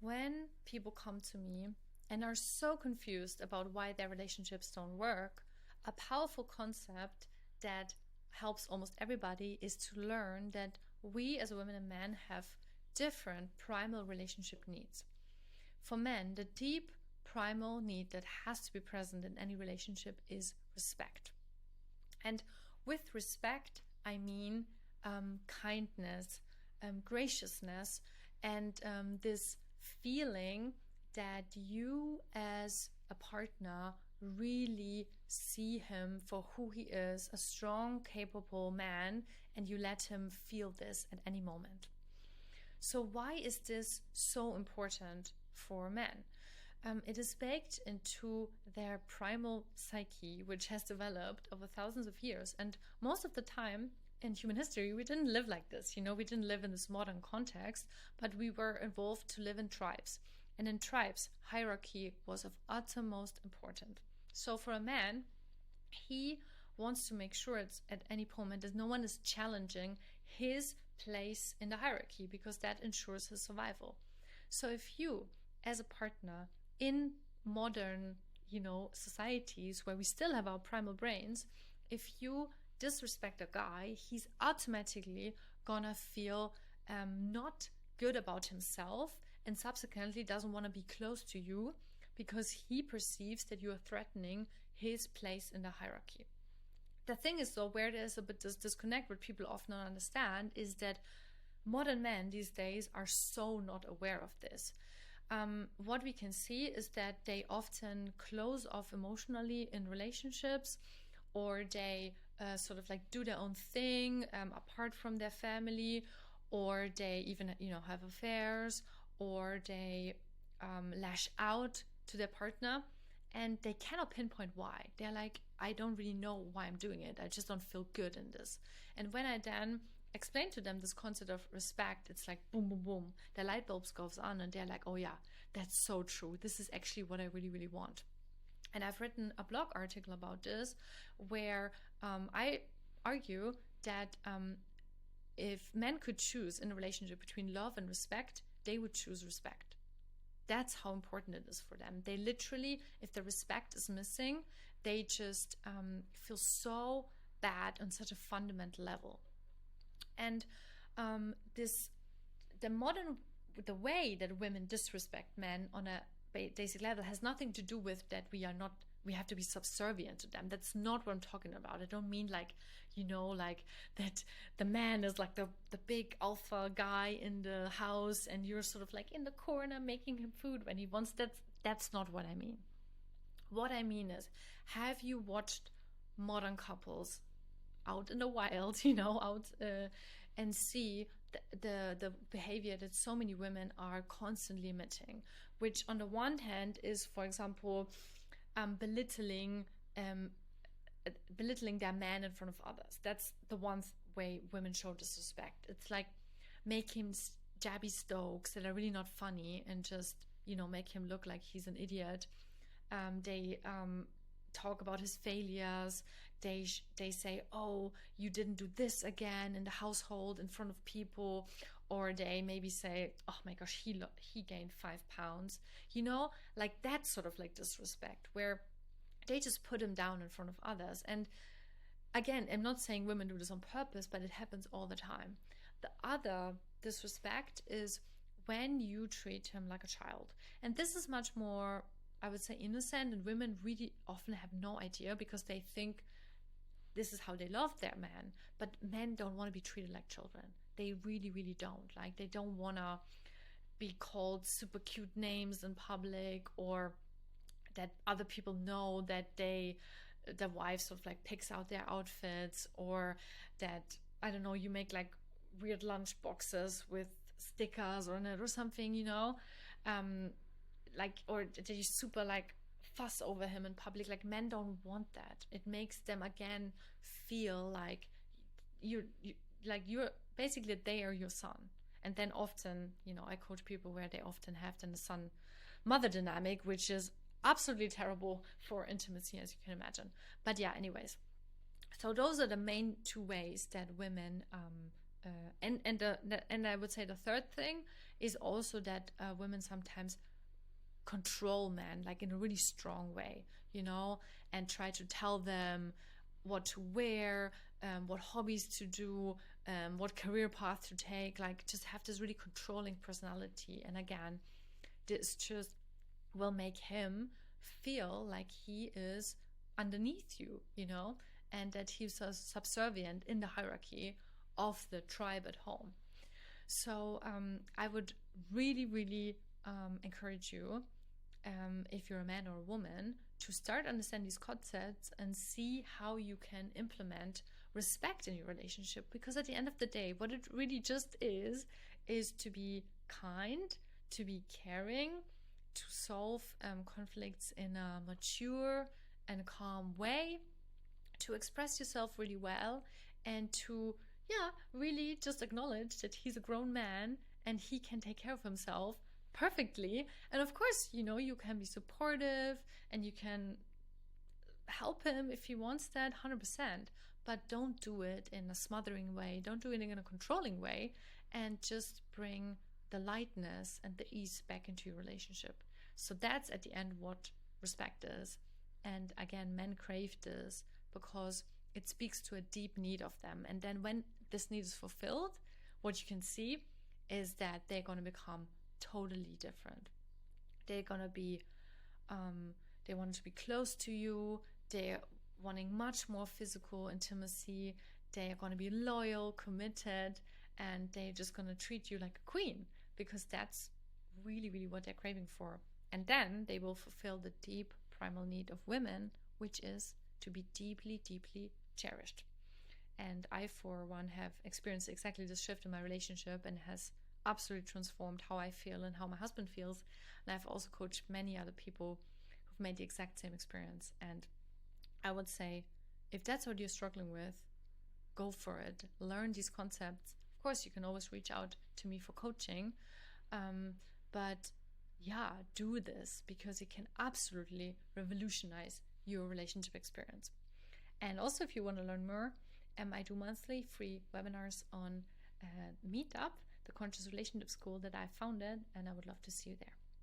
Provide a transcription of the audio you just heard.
when people come to me and are so confused about why their relationships don't work, a powerful concept that helps almost everybody is to learn that we as women and men have different primal relationship needs. For men, the deep primal need that has to be present in any relationship is respect. And with respect, I mean kindness, graciousness, and this feeling that you as a partner really see him for who he is, a strong, capable man, and you let him feel this at any moment. So why is this so important for men? It is baked into their primal psyche, which has developed over thousands of years. And most of the time in human history, we didn't live like this. We didn't live in this modern context, but we were evolved to live in tribes. And in tribes, hierarchy was of uttermost importance. So for a man, he wants to make sure at any moment that no one is challenging his place in the hierarchy, because that ensures his survival. So if you, as a partner in modern, societies where we still have our primal brains, if you disrespect a guy, he's automatically gonna feel not good about himself and subsequently doesn't want to be close to you because he perceives that you are threatening his place in the hierarchy. The thing is, though, where there's a bit this disconnect, what people often don't understand, is that modern men these days are so not aware of this. What we can see is that they often close off emotionally in relationships, or they sort of like do their own thing apart from their family, or they even have affairs, or they lash out to their partner, and they cannot pinpoint why. They're like, I don't really know why I'm doing it. I just don't feel good in this. And when I then explain to them this concept of respect, it's like boom, boom, boom. The light bulbs goes on and they're like, oh yeah, that's so true. This is actually what I really, really want. And I've written a blog article about this where I argue that if men could choose in a relationship between love and respect, they would choose respect. That's how important it is for them. They literally, if the respect is missing, they just feel so bad on such a fundamental level. And the way that women disrespect men on a basic level has nothing to do with that we have to be subservient to them. That's not what I'm talking about. I don't mean like that the man is like the big alpha guy in the house and you're sort of like in the corner making him food when he wants that. That's not what I mean. What I mean is, have you watched modern couples out in the wild, and see the behavior that so many women are constantly emitting, which on the one hand is, for example, belittling their man in front of others. That's the one way women show disrespect. It's like make him jabby stokes that are really not funny and just make him look like he's an idiot. They talk about his failures. They say, oh, you didn't do this again in the household in front of people. Or they maybe say, oh my gosh, he gained 5 pounds. Like that sort of like disrespect where they just put him down in front of others. And again, I'm not saying women do this on purpose, but it happens all the time. The other disrespect is when you treat him like a child. And this is much more, I would say, innocent, and women really often have no idea because they think this is how they love their man. But men don't want to be treated like children. They really, really don't. Like, they don't want to be called super cute names in public, or that other people know that the wife sort of like picks out their outfits, or that, I don't know, you make like weird lunch boxes with stickers on it or something, like, or that you super like fuss over him in public. Like, men don't want that. It makes them again feel like you're basically, they are your son. And then often, I coach people where they often have then the son mother dynamic, which is absolutely terrible for intimacy, as you can imagine. But yeah, anyways, so those are the main two ways that women and I would say the third thing is also that women sometimes control men like in a really strong way, and try to tell them what to wear, what hobbies to do, what career path to take, like just have this really controlling personality. And again, this just will make him feel like he is underneath you, and that he's subservient in the hierarchy of the tribe at home. So I would really, really encourage you, if you're a man or a woman, to start understand these concepts and see how you can implement respect in your relationship. Because at the end of the day, what it really just is to be kind, to be caring, to solve conflicts in a mature and calm way, to express yourself really well, and to, really just acknowledge that he's a grown man and he can take care of himself perfectly. And of course, you can be supportive and you can help him if he wants that 100%, but don't do it in a smothering way, don't do it in a controlling way, and just bring the lightness and the ease back into your relationship. So that's at the end what respect is. And again, men crave this because it speaks to a deep need of them. And then when this need is fulfilled, what you can see is that they're going to become totally different. They're going to be, they want to be close to you. They're wanting much more physical intimacy. They are going to be loyal, committed, and they're just going to treat you like a queen, because that's really, really what they're craving for. And then they will fulfill the deep primal need of women, which is to be deeply, deeply cherished. And I, for one, have experienced exactly this shift in my relationship, and has absolutely transformed how I feel and how my husband feels. And I've also coached many other people who've made the exact same experience. And I would say, if that's what you're struggling with, go for it. Learn these concepts. Of course, you can always reach out to me for coaching. But do this, because it can absolutely revolutionize your relationship experience. And also, if you want to learn more, I do monthly free webinars on Meetup, the Conscious Relationship School that I founded, and I would love to see you there.